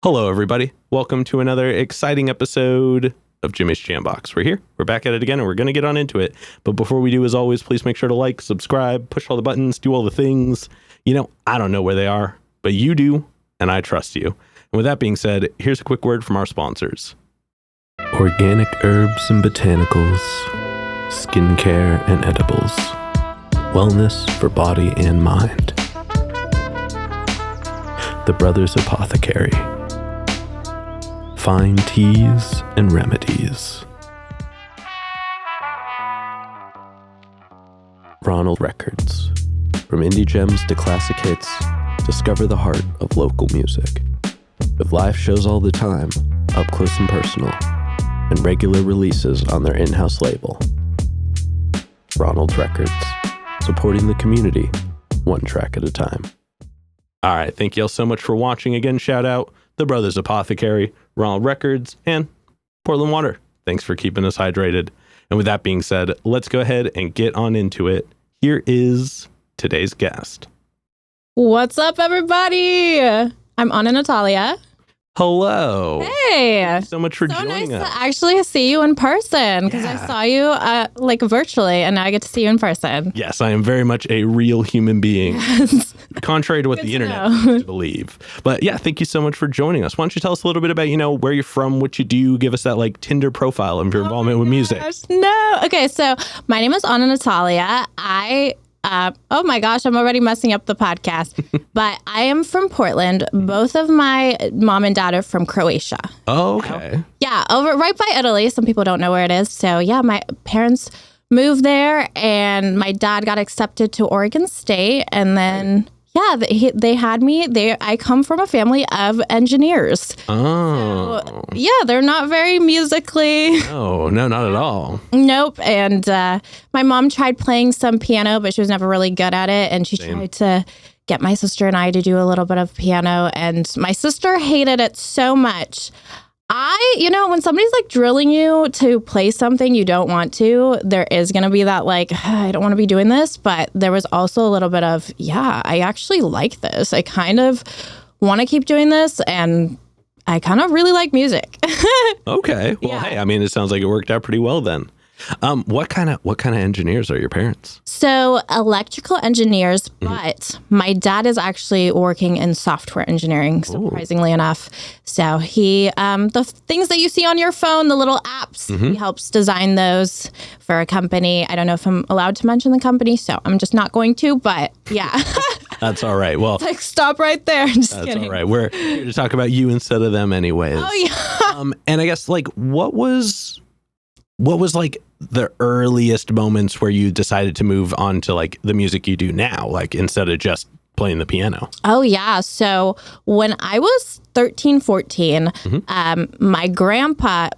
Hello, everybody. Welcome to another exciting episode of Jimmy's Jambox. We're here. We're back at it again, and we're going to get on into it. But before we do, as always, please make sure to like, subscribe, push all the buttons, do all the things. You know, I don't know where they are, but you do, and I trust you. And with that being said, here's a quick word from our sponsors. Organic herbs and botanicals, skincare and edibles, wellness for body and mind. The Brothers Apothecary. Fine teas and remedies. Ronald Records. From indie gems to classic hits, discover the heart of local music. With live shows all the time, up close and personal, and regular releases on their in-house label. Ronald Records. Supporting the community, one track at a time. All right, thank you all so much for watching. Again, shout out The Brothers Apothecary, Ronald Records, and Portland Water. Thanks for keeping us hydrated. And with that being said, let's go ahead and get on into it. Here is today's guest. What's up, everybody? I'm Ana Natalia. Hello. Hey. Thank you so much for joining us. us. To actually see you in person, because I saw you virtually, and now I get to see you in person. Yes, I am very much a real human being, contrary to what the internet wants to believe. But yeah, thank you so much for joining us. Why don't you tell us a little bit about, where you're from, what you do, give us that Tinder profile of your involvement with music. No. Okay, so my name is Ana Natalia. Oh my gosh, I'm already messing up the podcast. But I am from Portland. Both of my mom and dad are from Croatia. Oh, okay. So, yeah, over right by Italy. Some people don't know where it is. So yeah, my parents moved there, and my dad got accepted to Oregon State, and then they had me. I come from a family of engineers. Oh. So, yeah, they're not very musically. No, not at all. Nope. And my mom tried playing some piano, but she was never really good at it. And she tried to get my sister and I to do a little bit of piano. And my sister hated it so much. When somebody's drilling you to play something you don't want to, there is going to be that I don't want to be doing this. But there was also a little bit of, I actually like this. I kind of want to keep doing this, and I kind of really like music. Okay. Well, hey, it sounds like it worked out pretty well then. What kind of engineers are your parents? So electrical engineers, but my dad is actually working in software engineering, surprisingly enough. So he, the things that you see on your phone, the little apps, he helps design those for a company. I don't know if I'm allowed to mention the company, so I'm just not going to, but yeah. That's all right. Well, stop right there. Just that's kidding. All right. We're here to talk about you instead of them anyways. Oh, yeah. And I guess what was the earliest moments where you decided to move on to the music you do now, instead of just playing the piano? Oh, yeah. So when I was 13, 14, my grandpa,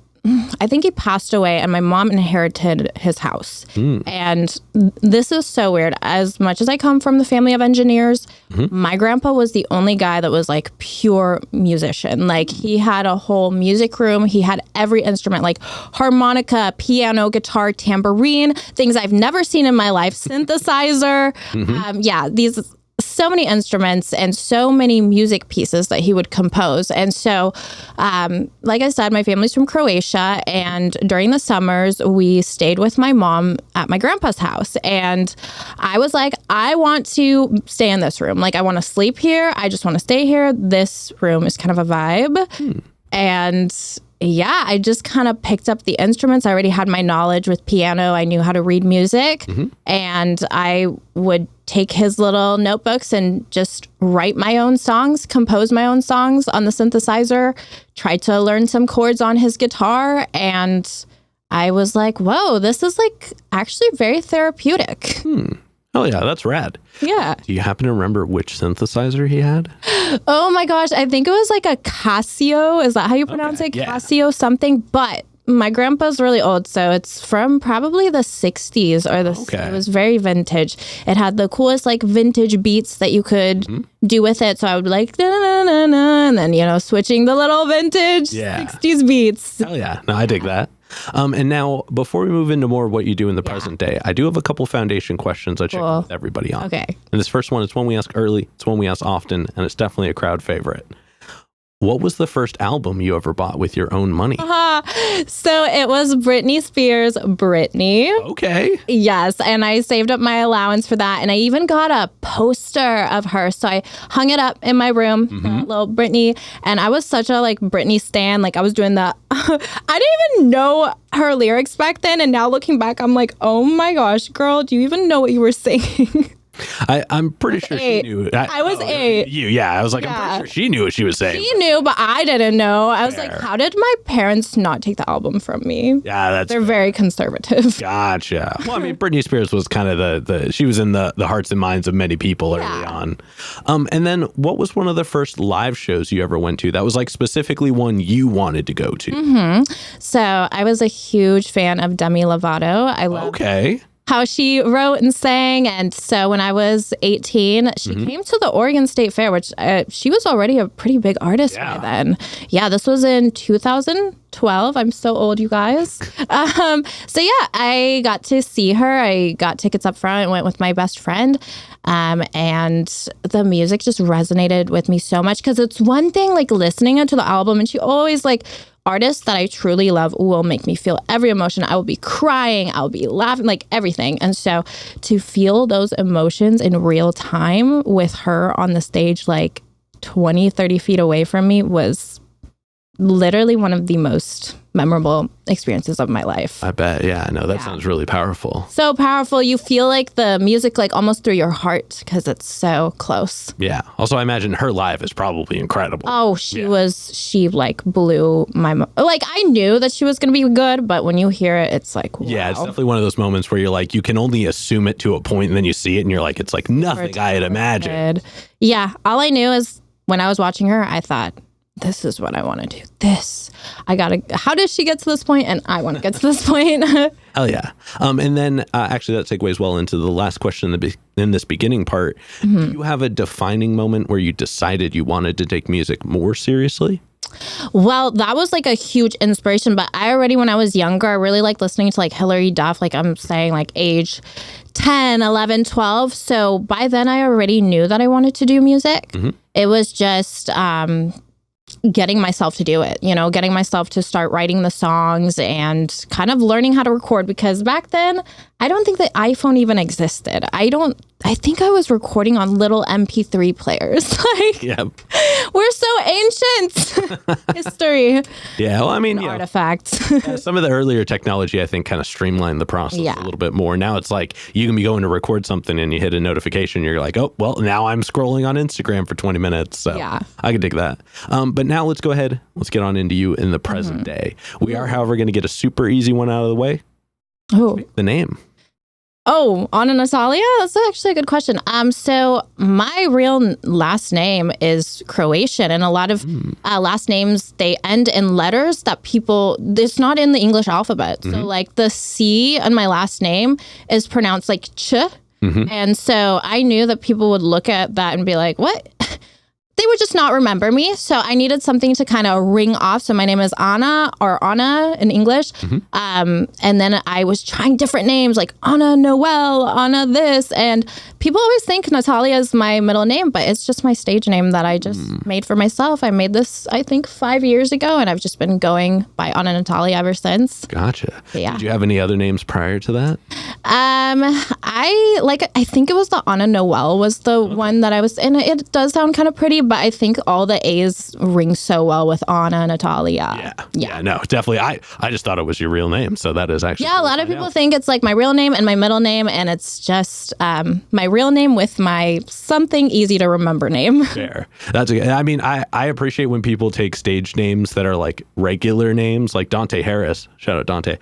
I think he passed away, and my mom inherited his house. And this is so weird. As much as I come from the family of engineers, my grandpa was the only guy that was pure musician. He had a whole music room. He had every instrument, harmonica, piano, guitar, tambourine, things I've never seen in my life, synthesizer. So many instruments and so many music pieces that he would compose. And so, like I said, my family's from Croatia, and during the summers, we stayed with my mom at my grandpa's house. And I was like, I want to stay in this room. I want to sleep here. I just want to stay here. This room is kind of a vibe. And I just kind of picked up the instruments. I already had my knowledge with piano. I knew how to read music. And I would take his little notebooks and just write my own songs, compose my own songs on the synthesizer, try to learn some chords on his guitar. And I was like, whoa, this is actually very therapeutic. Oh, yeah, that's rad. Yeah. Do you happen to remember which synthesizer he had? Oh, my gosh. I think it was a Casio. Is that how you pronounce it? Yeah. Casio something. But my grandpa's really old, so it's from probably the 60s or it was very vintage. It had the coolest like vintage beats that you could do with it. So I would be like, na, na, na, na, and then, you know, switching the little vintage 60s beats. Hell yeah. No, I dig that. And now, before we move into more of what you do in the present day, I do have a couple foundation questions I check with everybody on. Okay. And this first one is one we ask early, it's one we ask often, and it's definitely a crowd favorite. What was the first album you ever bought with your own money? So it was Britney Spears' Britney. Okay. Yes. And I saved up my allowance for that. And I even got a poster of her. So I hung it up in my room, little Britney. And I was such a like Britney stan. Like I was doing the, I didn't even know her lyrics back then. And now looking back, I'm like, oh my gosh, girl, do you even know what you were singing? I'm pretty sure she knew. I was 8. I was like, I'm pretty sure she knew what she was saying. She knew, but I didn't know. I was like, how did my parents not take the album from me? Yeah, they're very conservative. Gotcha. Well, I mean, Britney Spears was kind of she was in the hearts and minds of many people early on. And then what was one of the first live shows you ever went to that was like specifically one you wanted to go to? So I was a huge fan of Demi Lovato. I love how she wrote and sang. And so when I was 18, she came to the Oregon State Fair, which she was already a pretty big artist by then. Yeah, this was in 2012. I'm so old, you guys. So yeah, I got to see her. I got tickets up front and went with my best friend. And the music just resonated with me so much because it's one thing like listening to the album, and she always like, artists that I truly love will make me feel every emotion. I will be crying, I'll be laughing, like everything. And so to feel those emotions in real time with her on the stage, like 20, 30 feet away from me was literally one of the most memorable experiences of my life. I bet. Yeah, I know. That sounds really powerful. So powerful. You feel like the music like almost through your heart because it's so close. Yeah. Also, I imagine her live is probably incredible. Oh, she like blew my like I knew that she was going to be good, but when you hear it, it's like, wow. Yeah, it's definitely one of those moments where you're like, you can only assume it to a point and then you see it and you're like, it's like nothing I had imagined. Yeah. All I knew is when I was watching her, I thought, this is what I want to do. How does she get to this point? And I want to get to this point. Hell yeah. And then actually that segues well into the last question in this beginning part. Do you have a defining moment where you decided you wanted to take music more seriously? Well, that was like a huge inspiration, but I already, when I was younger, I really liked listening to like Hilary Duff, like I'm saying like age 10, 11, 12. So by then I already knew that I wanted to do music. It was just getting myself to do it, getting myself to start writing the songs and kind of learning how to record, because back then I don't think the iPhone even existed. I think I was recording on little MP3 players. We're so ancient. History. Yeah, well, I mean, artifacts. Some of the earlier technology, I think, kind of streamlined the process a little bit more. Now it's like you can be going to record something and you hit a notification. You're like, oh, well, now I'm scrolling on Instagram for 20 minutes. So I could dig that. But now let's go ahead. Let's get on into you in the present day. We are, however, going to get a super easy one out of the way. Oh, the name. Oh, Ana Natalia? That's actually a good question. So my real last name is Croatian, and a lot of last names, they end in letters that it's not in the English alphabet. So like the C in my last name is pronounced like ch. And so I knew that people would look at that and be like, what? They would just not remember me. So I needed something to kind of ring off. So my name is Ana, or Ana in English. And then I was trying different names like Ana Noel, Ana this. And people always think Natalia is my middle name, but it's just my stage name that I just made for myself. I made this, I think, 5 years ago, and I've just been going by Ana Natalia ever since. Gotcha. Yeah. Did you have any other names prior to that? I think it was the Ana Noel was the one that I was in. It does sound kind of pretty, but I think all the A's ring so well with Ana Natalia. Yeah, no, definitely. I just thought it was your real name, so that is actually a lot of people think it's like my real name and my middle name, and it's just my real name with my something easy to remember name. Fair. That's okay. I mean, I appreciate when people take stage names that are like regular names, like Dante Harris. Shout out Dante.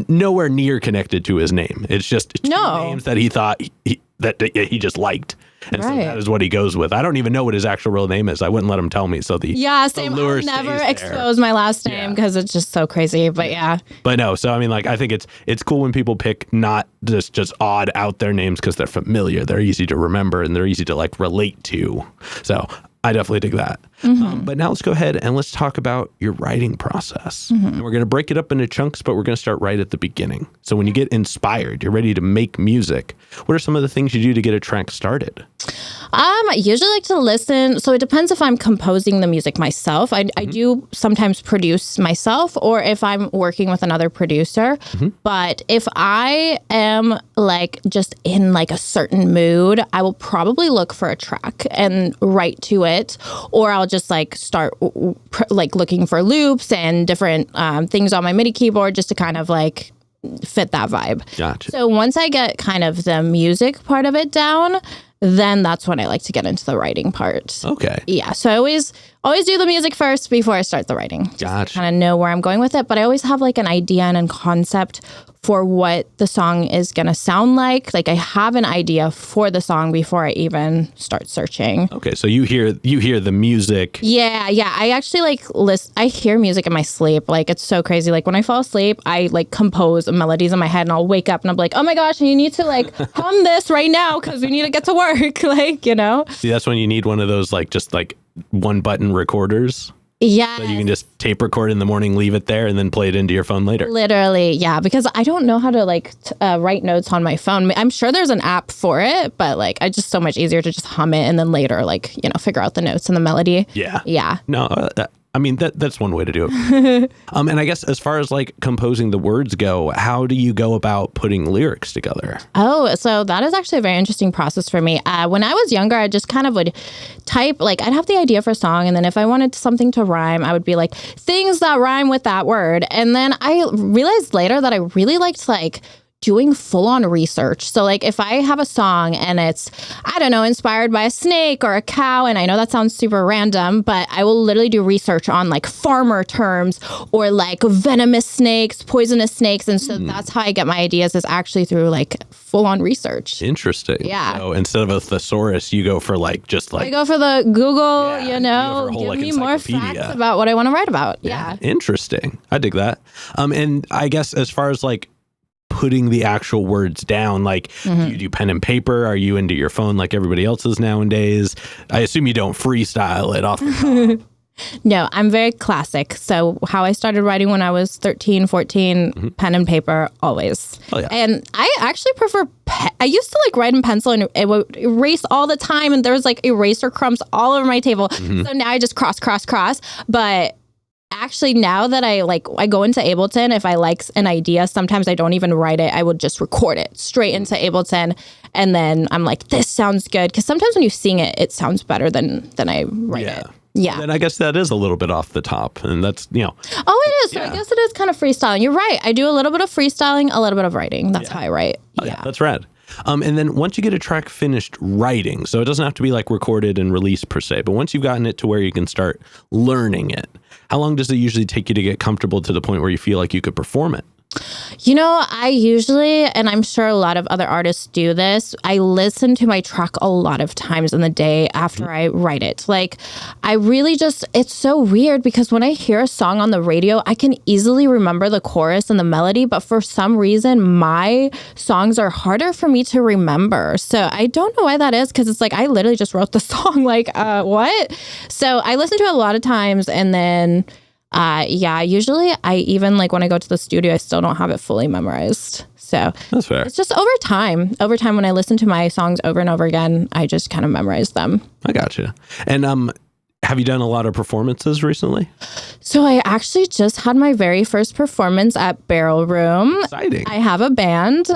nowhere near connected to his name. It's just two names that he thought he just liked. And so that is what he goes with. I don't even know what his actual real name is. I wouldn't let him tell me. So same. I'll never expose my last name because it's just so crazy. But But no, so I mean, like, I think it's cool when people pick not just odd out there names because they're familiar. They're easy to remember and they're easy to like relate to. So I definitely dig that. But now let's go ahead and let's talk about your writing process. And we're going to break it up into chunks, but we're going to start right at the beginning. So when you get inspired, you're ready to make music. What are some of the things you do to get a track started? I usually like to listen. So it depends if I'm composing the music myself. I do sometimes produce myself or if I'm working with another producer. But if I am like just in like a certain mood, I will probably look for a track and write to it. Or I'll just like start like looking for loops and different things on my MIDI keyboard just to kind of like fit that vibe. Gotcha. So once I get kind of the music part of it down, then that's when I like to get into the writing part. Okay. Yeah. So I always do the music first before I start the writing. Gotcha. To kind of know where I'm going with it. But I always have like an idea and a concept for what the song is going to sound like. Like I have an idea for the song before I even start searching. Okay. So you hear the music. Yeah. I actually like I hear music in my sleep. Like it's so crazy. Like when I fall asleep, I like compose melodies in my head and I'll wake up and I'm like, oh my gosh, you need to like hum this right now because we need to get to work. Like, you know? See, that's when you need one of those like just like one button recorders. Yeah. So you can just tape record in the morning, leave it there, and then play it into your phone later. Literally, yeah. Because I don't know how to like write notes on my phone. I'm sure there's an app for it, but like it's just so much easier to just hum it and then later like, you know, figure out the notes and the melody. Yeah. Yeah. No, I mean, that's one way to do it. And I guess as far as like composing the words go, how do you go about putting lyrics together? Oh, so that is actually a very interesting process for me. When I was younger, I just kind of would type, like I'd have the idea for a song. And then if I wanted something to rhyme, I would be like, things that rhyme with that word. And then I realized later that I really liked like doing full-on research. So like if I have a song and it's, I don't know, inspired by a snake or a cow, and I know that sounds super random, but I will literally do research on like farmer terms or like venomous snakes, poisonous snakes. And so that's how I get my ideas, is actually through like full-on research. Interesting. Yeah. So instead of a thesaurus, you go for like just like... I go for the Google, Yeah, you know, whole, give like, me more encyclopedia. facts about what I want to write about. Yeah. Interesting. I dig that. And I guess as far as like putting the actual words down, like do you do pen and paper? Are you into your phone like everybody else is nowadays? I assume you don't freestyle it off the top. No, I'm very classic. So how I started writing when I was 13, 14, pen and paper, always. Oh, yeah. And I actually prefer I used to like write in pencil and it would erase all the time. And there was like eraser crumbs all over my table. So now I just cross. But actually, now that I go into Ableton, if I like an idea, sometimes I don't even write it. I would just record it straight into Ableton. And then I'm like, this sounds good. Because sometimes when you sing it, it sounds better than I write it. Yeah. And I guess that is a little bit off the top. And that's, you know. Oh, it is. So I guess it is kind of freestyling. You're right. I do a little bit of freestyling, a little bit of writing. That's how I write. Oh, yeah. That's rad. And then once you get a track finished writing, so it doesn't have to be like recorded and released per se, but once you've gotten it to where you can start learning it, how long does it usually take you to get comfortable to the point where you feel like you could perform it? You know, I usually, and I'm sure a lot of other artists do this, I listen to my track a lot of times in the day after I write it. Like, I really just, it's so weird because when I hear a song on the radio, I can easily remember the chorus and the melody, but for some reason, my songs are harder for me to remember. So I don't know why that is, because it's like, I literally just wrote the song, like, what? So I listen to it a lot of times, and then usually I even like when I go to the studio, I still don't have it fully memorized. So that's fair. It's just over time. Over time, when I listen to my songs over and over again, I just kind of memorize them. I gotcha. And have you done a lot of performances recently? So I actually just had my very first performance at Barrel Room. Exciting. I have a band.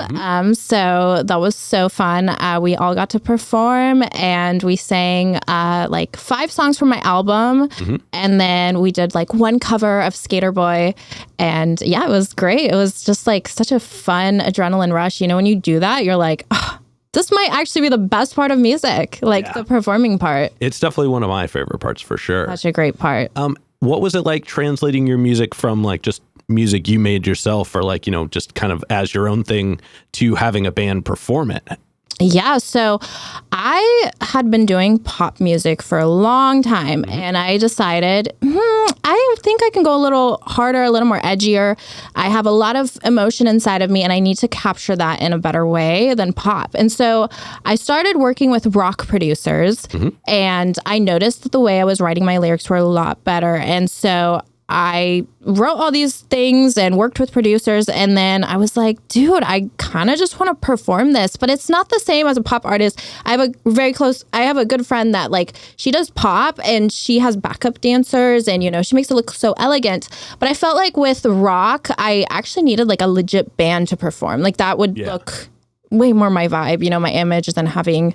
So that was so fun. We all got to perform and we sang like 5 songs from my album. And then we did like one cover of Skater Boy. And yeah, it was great. It was just like such a fun adrenaline rush. You know, when you do that, you're like, oh, this might actually be the best part of music, like the performing part. It's definitely one of my favorite parts for sure. Such a great part. What was it like translating your music from like just music you made yourself or like, just kind of as your own thing to having a band perform it? Yeah, so I had been doing pop music for a long time, and I decided, I think I can go a little harder, a little more edgier. I have a lot of emotion inside of me, and I need to capture that in a better way than pop. And so I started working with rock producers, and I noticed that the way I was writing my lyrics were a lot better. And so I wrote all these things and worked with producers, and then I was like, dude, I kind of just want to perform this, but it's not the same as a pop artist. I have a good friend that like, she does pop and she has backup dancers and, she makes it look so elegant. But I felt like with rock, I actually needed like a legit band to perform. Like that would look way more my vibe, my image than having...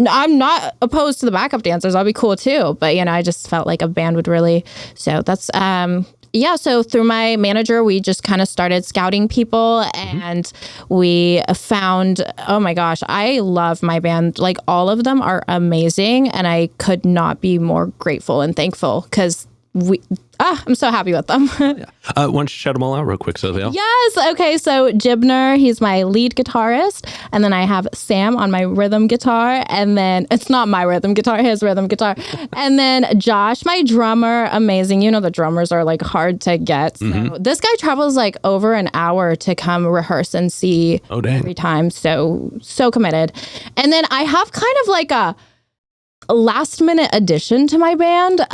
I'm not opposed to the backup dancers. I'll be cool too. But, I just felt like a band would really. So that's, so through my manager, we just kind of started scouting people and we found, oh my gosh, I love my band. Like all of them are amazing. And I could not be more grateful and thankful because I'm so happy with them. Why don't you shout them all out real quick, Sylvia? Yes. Okay. So Jibner, he's my lead guitarist. And then I have Sam on my rhythm guitar. And then it's not my rhythm guitar, his rhythm guitar. And then Josh, my drummer, amazing. The drummers are like hard to get. So this guy travels like over an hour to come rehearse and see every time. So committed. And then I have kind of like a last minute addition to my band,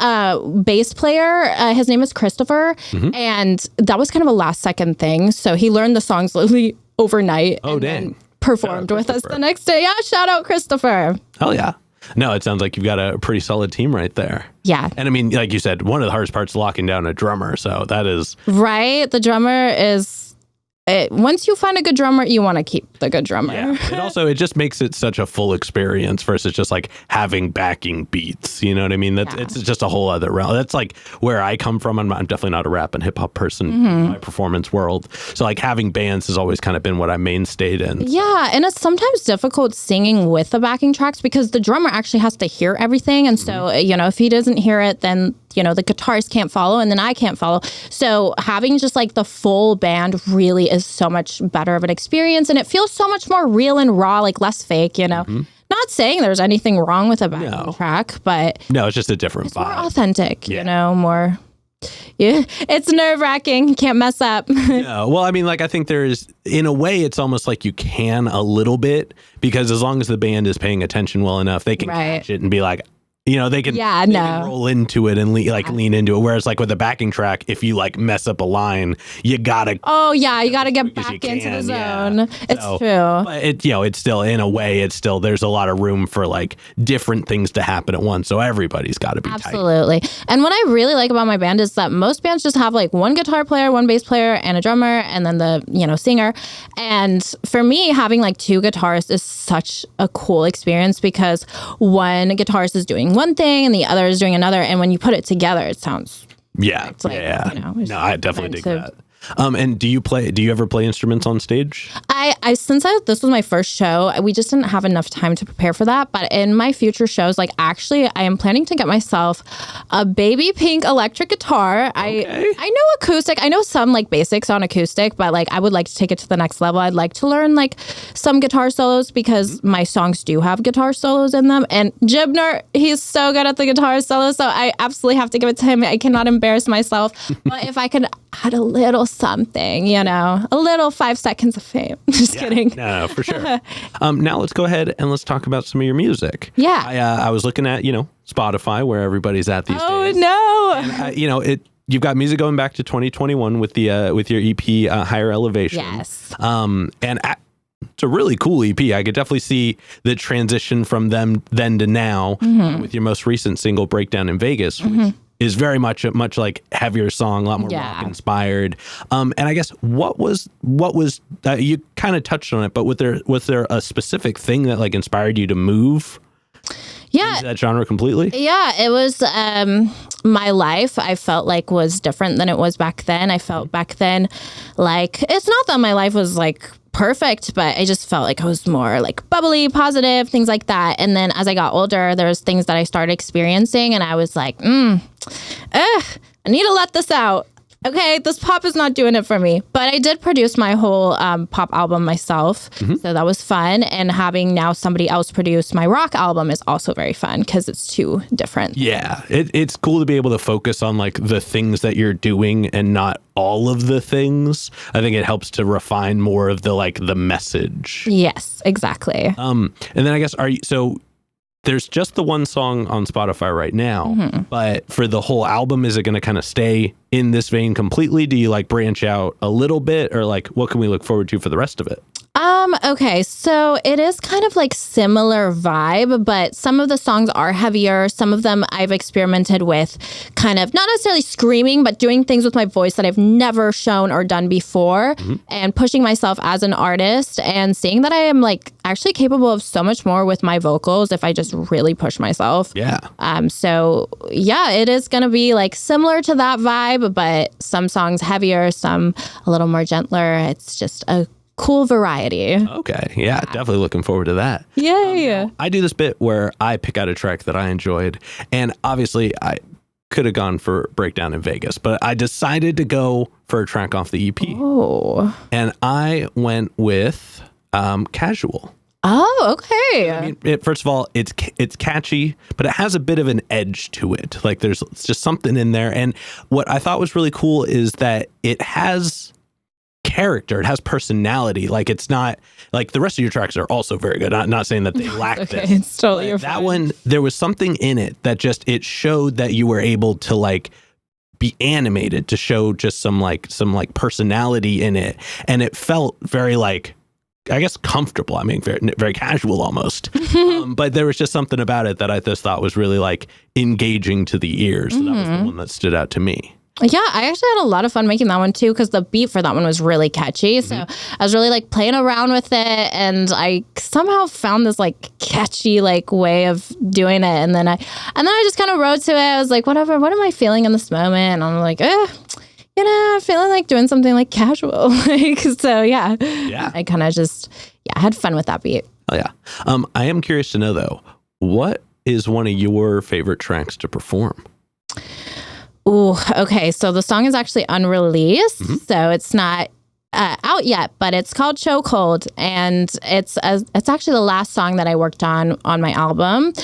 bass player. His name is Christopher. And that was kind of a last second thing. So he learned the songs literally overnight. Oh, dang. Performed with us the next day. Yeah, shout out Christopher. Hell yeah. No, it sounds like you've got a pretty solid team right there. Yeah. And I mean, like you said, one of the hardest parts is locking down a drummer. So that is... Right. The drummer is... once you find a good drummer, you want to keep the good drummer. Yeah. It just makes it such a full experience versus just like having backing beats. You know what I mean? It's just a whole other realm. That's like where I come from. I'm definitely not a rap and hip hop person in my performance world. So like having bands has always kind of been what I mainstayed in. Yeah. And it's sometimes difficult singing with the backing tracks because the drummer actually has to hear everything. And so, if he doesn't hear it, then the guitarist can't follow and then I can't follow. So having just like the full band really is so much better of an experience and it feels so much more real and raw, like less fake, Not saying there's anything wrong with a backing track, but... No, it's just a different vibe. More authentic, more... Yeah, it's nerve-wracking. You can't mess up. No. Well, I mean, like, I think there's, in a way, it's almost like you can a little bit because as long as the band is paying attention well enough, they can catch it and be like, they can, can roll into it and lean into it. Whereas like with a backing track, if you like mess up a line, you gotta. You gotta get back into the zone. Yeah. It's true. But it's still in a way, there's a lot of room for like different things to happen at once. So everybody's got to be absolutely tight. And what I really like about my band is that most bands just have like one guitar player, one bass player, and a drummer, and then the singer. And for me, having like two guitarists is such a cool experience because one guitarist is doing one thing and the other is doing another, and when you put it together it sounds no, I definitely dig that. And do you ever play instruments on stage? This was my first show, we just didn't have enough time to prepare for that. But in my future shows, like actually, I am planning to get myself a baby pink electric guitar. Okay. I know acoustic. I know some like basics on acoustic, but like I would like to take it to the next level. I'd like to learn like some guitar solos because my songs do have guitar solos in them. And Jibner, he's so good at the guitar solo, so I absolutely have to give it to him. I cannot embarrass myself. But if I could add a little something, a little 5 seconds of fame. Just kidding. No, for sure. Now let's go ahead and let's talk about some of your music. Yeah. I was looking at, Spotify, where everybody's at these days. Oh, no. And, you've got music going back to 2021 with the with your EP, Higher Elevation. Yes. It's a really cool EP. I could definitely see the transition from then to now with your most recent single, Breakdown in Vegas, which is very much like heavier song, a lot more rock inspired. And I guess what was you kind of touched on it, but was there a specific thing that like inspired you to move into that genre completely? Yeah, it was my life. I felt like was different than it was back then. I felt back then like it's not that my life was like perfect, but I just felt like I was more like bubbly, positive, things like that. And then as I got older, there was things that I started experiencing and I was like, I need to let this out. okay, this pop is not doing it for me. But I did produce my whole pop album myself. So that was fun. And having now somebody else produce my rock album is also very fun because it's two different. Yeah, it's cool to be able to focus on like the things that you're doing and not all of the things. I think it helps to refine more of the like the message. Yes, exactly. And then I guess there's just the one song on Spotify right now, but for the whole album, is it going to kind of stay in this vein completely? Do you like branch out a little bit, or like what can we look forward to for the rest of it? Okay, so it is kind of like similar vibe, but some of the songs are heavier. Some of them I've experimented with kind of not necessarily screaming, but doing things with my voice that I've never shown or done before and pushing myself as an artist and seeing that I am like actually capable of so much more with my vocals if I just really push myself. Yeah. So yeah, it is going to be like similar to that vibe, but some songs heavier, some a little more gentler. It's just a cool variety. Okay. Yeah, definitely looking forward to that. Yay. I do this bit where I pick out a track that I enjoyed, and obviously I could have gone for Breakdown in Vegas, but I decided to go for a track off the EP. Oh. And I went with Casual. Oh, okay. I mean, first of all, it's catchy, but it has a bit of an edge to it. Like there's just something in there. And what I thought was really cool is that it has character, it has personality. Like it's not like the rest of your tracks are also very good. Not saying that they lack Okay, this. it's totally your That one, there was something in it that just it showed that you were able to like be animated, to show just some personality in it, and it felt very like, I guess, comfortable. I mean, very, very casual almost. But there was just something about it that I just thought was really like engaging to the ears. So that was the one that stood out to me. Yeah, I actually had a lot of fun making that one too because the beat for that one was really catchy. So I was really like playing around with it, and I somehow found this like catchy like way of doing it. And then I just kind of wrote to it. I was like, whatever, what am I feeling in this moment? And I'm like, I'm feeling like doing something like casual. So yeah. I kind of just had fun with that beat. Oh yeah. I am curious to know though, what is one of your favorite tracks to perform? Ooh, okay. So the song is actually unreleased, so it's not out yet, but it's called Chokehold, and it's actually the last song that I worked on my album.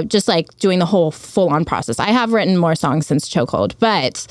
Just like doing the whole full-on process. I have written more songs since Chokehold, but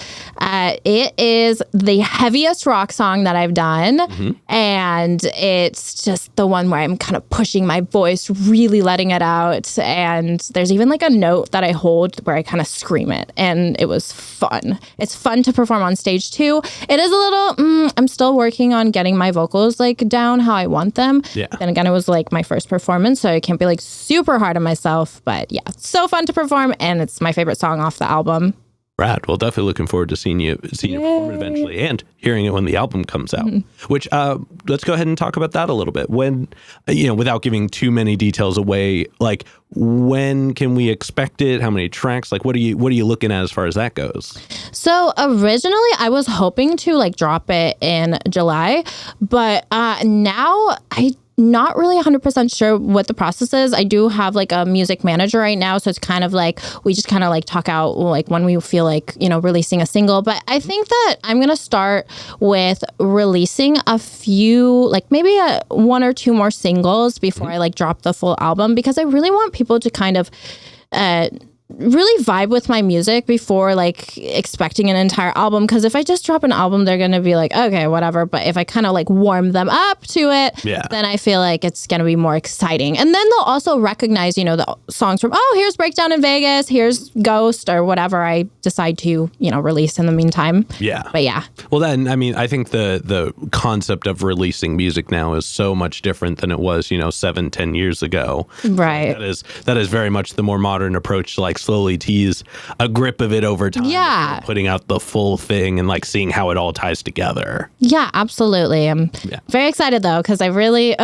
it is the heaviest rock song that I've done, and it's just the one where I'm kind of pushing my voice, really letting it out, and there's even like a note that I hold where I kind of scream it, and it was fun. It's fun to perform on stage too. It is a little, I'm still working on getting my vocals like down how I want them. Yeah. Then again, it was like my first performance, so I can't be like super hard on myself. But yeah, it's so fun to perform, and it's my favorite song off the album. Rad. Well, definitely looking forward to seeing you perform it eventually and hearing it when the album comes out. Which let's go ahead and talk about that a little bit. When, without giving too many details away, like when can we expect it? How many tracks? Like what are you looking at as far as that goes? So originally I was hoping to like drop it in July, but now not really 100% sure what the process is. I do have like a music manager right now, so it's kind of like we just kind of like talk out like when we feel like releasing a single. But I think that I'm gonna start with releasing a few, like maybe one or two more singles before I like drop the full album, because I really want people to kind of really vibe with my music before like expecting an entire album, because if I just drop an album, they're gonna be like, okay, whatever. But if I kind of like warm them up to it, then I feel like it's gonna be more exciting. And then they'll also recognize the songs from, here's Breakdown in Vegas, here's Ghost, or whatever I decide to release in the meantime. But well, then I think the concept of releasing music now is so much different than it was 7-10 years ago. Right. That is very much the more modern approach to like slowly tease a grip of it over time, putting out the full thing and like seeing how it all ties together. Yeah, absolutely. I'm very excited though, because I really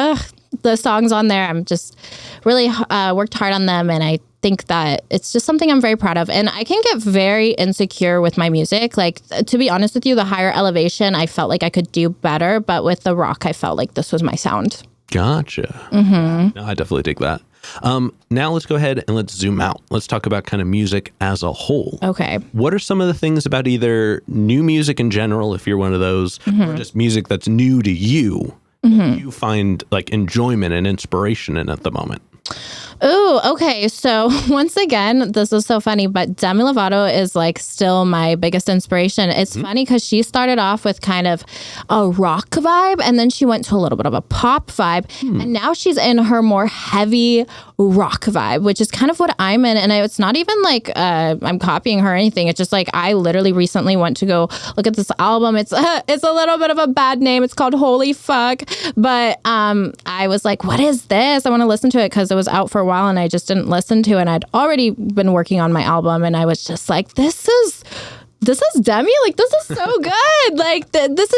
the songs on there, I'm just really worked hard on them, and I think that it's just something I'm very proud of. And I can get very insecure with my music. Like, to be honest with you, the higher elevation, I felt like I could do better, but with the rock, I felt like this was my sound. Gotcha. No, I definitely dig that. Now let's go ahead and let's zoom out. Let's talk about kind of music as a whole. Okay. What are some of the things about either new music in general, if you're one of those, or just music that's new to you, that you find like enjoyment and inspiration in at the moment? Oh, okay. So once again, this is so funny, but Demi Lovato is like still my biggest inspiration. It's funny because she started off with kind of a rock vibe, and then she went to a little bit of a pop vibe, and now she's in her more heavy rock vibe, which is kind of what I'm in. And it's not even like I'm copying her or anything. It's just like I literally recently went to go look at this album. It's a little bit of a bad name. It's called Holy Fuck. But I was like, what is this? I want to listen to it because it was out for a while and I just didn't listen to it. And I'd already been working on my album and I was just like, this is Demi. Like, this is so good. Like,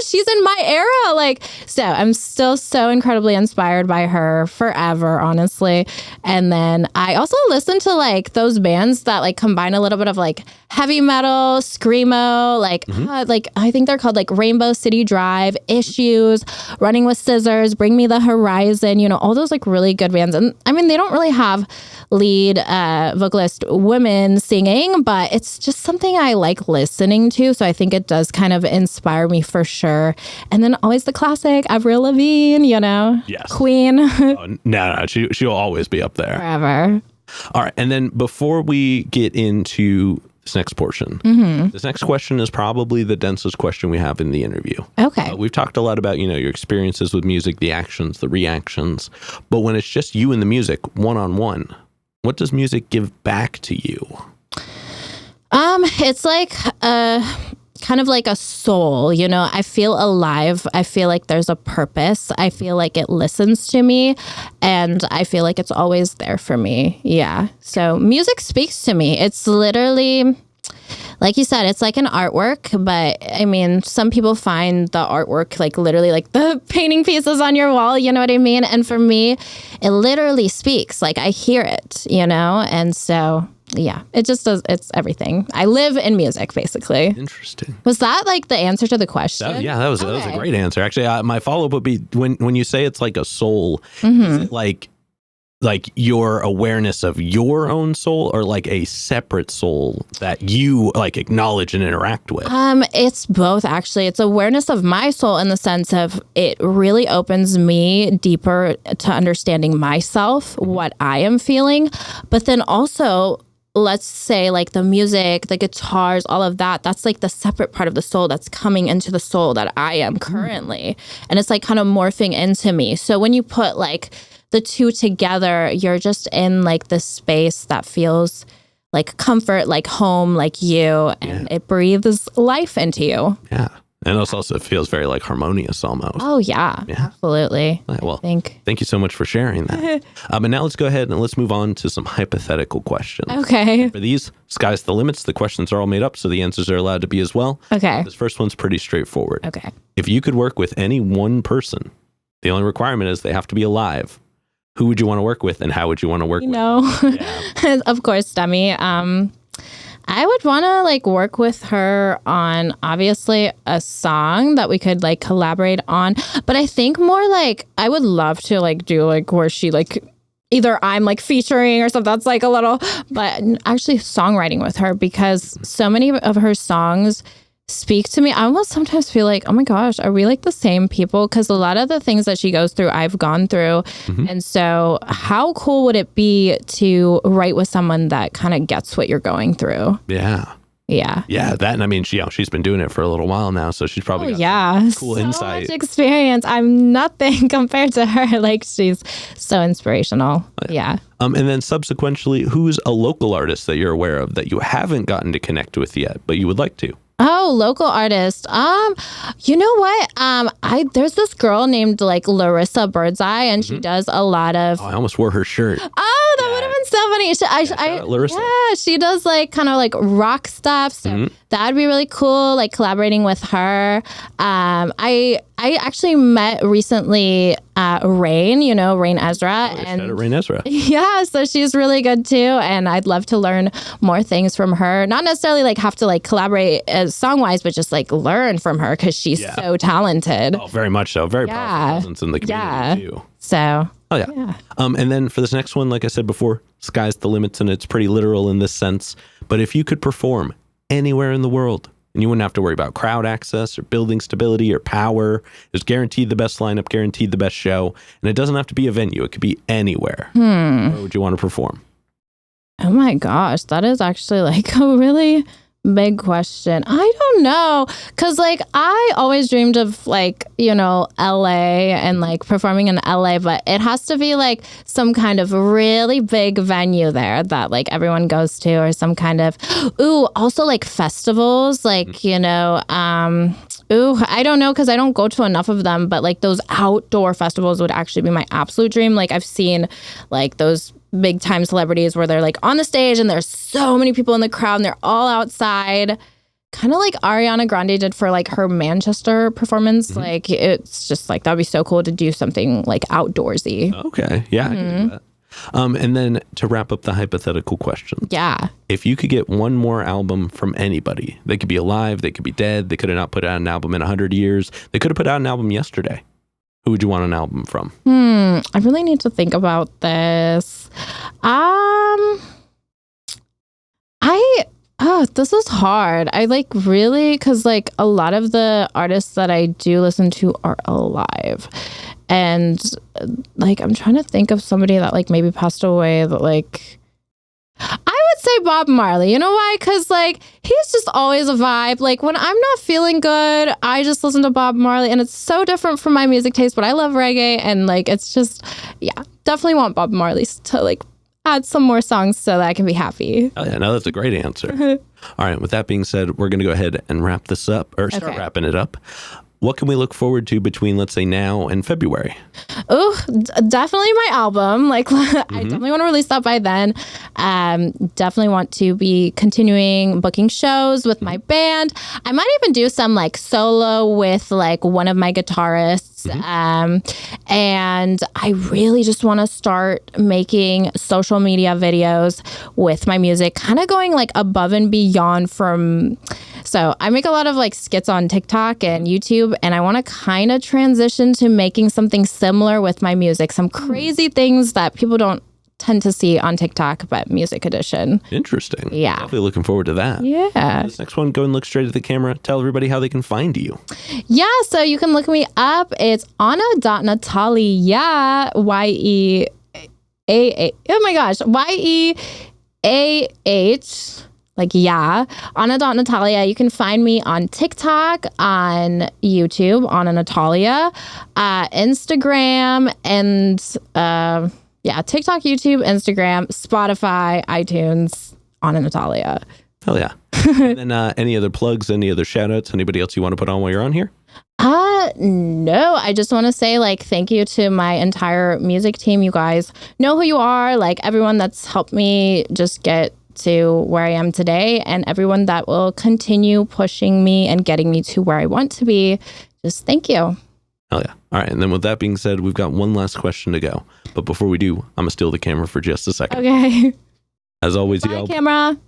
she's in my era. Like, so I'm still so incredibly inspired by her forever, honestly. And then I also listen to like those bands that like combine a little bit of like heavy metal, screamo, like I think they're called like Rainbow City Drive, Issues, Running with Scissors, Bring Me the Horizon, you know, all those like really good bands. And I mean, they don't really have lead vocalist women singing, but it's just something I like listening to. So I think it does kind of inspire me for sure. And then always the classic Avril Lavigne, you know, yes. Queen. No, she'll always be up there. Forever. All right. And then before we get into this next portion, this next question is probably the densest question we have in the interview. Okay. We've talked a lot about, you know, your experiences with music, the actions, the reactions, but when it's just you and the music one-on-one, what does music give back to you? It's like kind of like a soul, you know. I feel alive. I feel like there's a purpose. I feel like it listens to me, and I feel like it's always there for me. Yeah. So music speaks to me. It's literally, like you said, it's like an artwork, but I mean, some people find the artwork like literally like the painting pieces on your wall, you know what I mean? And for me, it literally speaks. Like I hear it, you know? And so, yeah, it just does. It's everything. I live in music, basically. Interesting. Was that like the answer to the question? That was a great answer. Actually, my follow-up would be when you say it's like a soul, is it like your awareness of your own soul or like a separate soul that you like acknowledge and interact with? It's both, actually. It's awareness of my soul in the sense of it really opens me deeper to understanding myself, what I am feeling. But then also, let's say like the music, the guitars, all of that, that's like the separate part of the soul that's coming into the soul that I am currently. And it's like kind of morphing into me. So when you put like the two together, you're just in like this space that feels like comfort, like home, like you, and it breathes life into you. Yeah. And it also feels very like harmonious almost. Oh, yeah. Absolutely. Well, thank you so much for sharing that. And now let's go ahead and let's move on to some hypothetical questions. Okay. For these, sky's the limits. The questions are all made up, so the answers are allowed to be as well. Okay. This first one's pretty straightforward. Okay. If you could work with any one person, the only requirement is they have to be alive. Who would you want to work with and how would you want to work with? Yeah. Of course, Demi. I would want to like work with her on obviously a song that we could like collaborate on. But I think more like I would love to like do like where she like either I'm like featuring or something that's like a little, but actually songwriting with her because so many of her songs speak to me. I almost sometimes feel like, oh my gosh, are we like the same people? Because a lot of the things that she goes through, I've gone through. And so how cool would it be to write with someone that kind of gets what you're going through? Yeah. That, and I mean, she's been doing it for a little while now, so she's probably got cool insight. Much experience. I'm nothing compared to her. Like, she's so inspirational. Yeah. And then subsequently, who's a local artist that you're aware of that you haven't gotten to connect with yet, but you would like to? Oh, local artist. You know what? There's this girl named like Larissa Birdseye, and she does a lot of. Oh, I almost wore her shirt. Oh, that would have been so funny. Larissa. Yeah, she does like kind of like rock stuff. So that would be really cool. Like collaborating with her. I I actually met recently Rain, Rain Ezra. Shout out Rain Ezra. Yeah, so she's really good too. And I'd love to learn more things from her. Not necessarily like have to like collaborate as song-wise, but just like learn from her because she's so talented. Oh, very much so. Very powerful presence in the community too. So. Oh, yeah. And then for this next one, like I said before, sky's the limits, and it's pretty literal in this sense. But if you could perform anywhere in the world, and you wouldn't have to worry about crowd access or building stability or power, there's guaranteed the best lineup, guaranteed the best show, and it doesn't have to be a venue. It could be anywhere. Where would you want to perform? Oh my gosh, that is actually like a really big question. I don't know. Cause like I always dreamed of like, LA and like performing in LA, but it has to be like some kind of really big venue there that like everyone goes to, or some kind of, also like festivals, like, I don't know, because I don't go to enough of them, but like those outdoor festivals would actually be my absolute dream. Like I've seen like those big time celebrities where they're like on the stage and there's so many people in the crowd and they're all outside, kind of like Ariana Grande did for like her Manchester performance. Like it's just like that'd be so cool to do something like outdoorsy. Okay, yeah, I can do that. And then to wrap up the hypothetical question, if you could get one more album from anybody, they could be alive, they could be dead, they could have not put out an album in 100 years, they could have put out an album yesterday, who would you want an album from? I really need to think about this. This is hard. I like really, because like a lot of the artists that I do listen to are alive. And like, I'm trying to think of somebody that like maybe passed away that like, I would say Bob Marley. You know why? Because like he's just always a vibe. Like when I'm not feeling good, I just listen to Bob Marley, and it's so different from my music taste, but I love reggae, and like it's just, definitely want Bob Marley to like add some more songs so that I can be happy. Oh yeah, no, that's a great answer. All right, with that being said, we're going to go ahead and wrap this up, or start wrapping it up. What can we look forward to between, let's say, now and February? Definitely my album. Like, I definitely want to release that by then. Definitely want to be continuing booking shows with my band. I might even do some like solo with like one of my guitarists. And I really just want to start making social media videos with my music, kind of going like above and beyond from... So I make a lot of like skits on TikTok and YouTube, and I want to kind of transition to making something similar with my music. Some crazy things that people don't tend to see on TikTok, but music edition. Interesting. Yeah. Definitely looking forward to that. Yeah. This next one, go and look straight at the camera. Tell everybody how they can find you. Yeah, so you can look me up. It's Ana.Natalia, Y-E-A-A. Oh my gosh, Y-E-A-H. Like, Ana.Natalia. You can find me on TikTok, on YouTube, Ana Natalia, Instagram, and TikTok, YouTube, Instagram, Spotify, iTunes, Ana Natalia. Hell yeah. And then any other plugs, any other shout outs, anybody else you want to put on while you're on here? No, I just want to say like thank you to my entire music team. You guys know who you are, like everyone that's helped me just get to where I am today, and everyone that will continue pushing me and getting me to where I want to be. Just thank you. Oh yeah. All right. And then with that being said, we've got one last question to go. But before we do, I'm going to steal the camera for just a second. Okay. As always, Bye, y'all. Camera.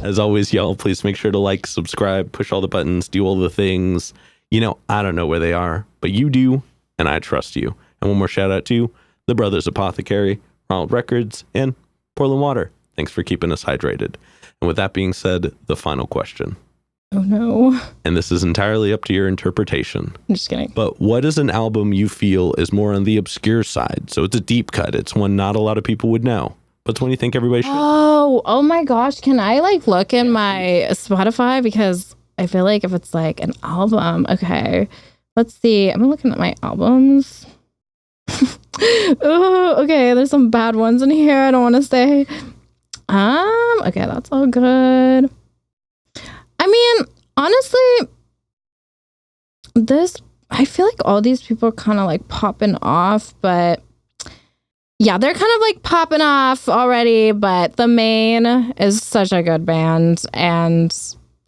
As always, y'all, please make sure to like, subscribe, push all the buttons, do all the things. I don't know where they are, but you do, and I trust you. And one more shout out to the Brothers Apothecary, Ronald Records, and Portland Water. Thanks for keeping us hydrated. And with that being said, the final question. Oh no. And this is entirely up to your interpretation. I'm just kidding. But what is an album you feel is more on the obscure side? So it's a deep cut. It's one not a lot of people would know. But it's one you think everybody should. Oh my gosh. Can I like look in my Spotify? Because I feel like if it's like an album. Okay. Let's see. I'm looking at my albums. Oh, okay. There's some bad ones in here. I don't want to say. Okay, that's all good. I mean, honestly, I feel like all these people are kind of like popping off, but yeah, they're kind of like popping off already, but The Main is such a good band. And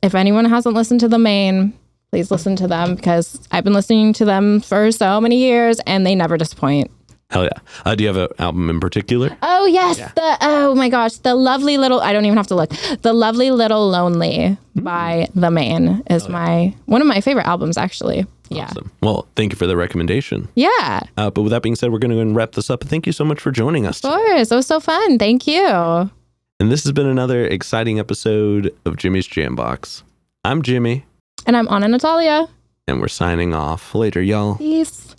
if anyone hasn't listened to The Main, please listen to them because I've been listening to them for so many years and they never disappoint. Hell yeah. Do you have an album in particular? Oh, yes. Yeah. Oh, my gosh. The Lovely Little... I don't even have to look. The Lovely Little Lonely by The Maine is one of my favorite albums, actually. Yeah. Awesome. Well, thank you for the recommendation. Yeah. But with that being said, we're going to go and wrap this up. Thank you so much for joining us. Of course. It was so fun. Thank you. And this has been another exciting episode of Jimmy's Jambox. I'm Jimmy. And I'm Ana Natalia. And we're signing off. Later, y'all. Peace.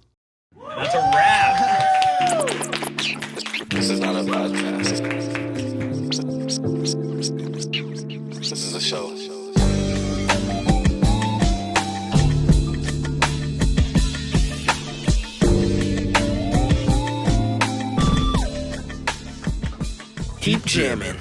That's a wrap. This is not a podcast. This is a show. Keep jamming.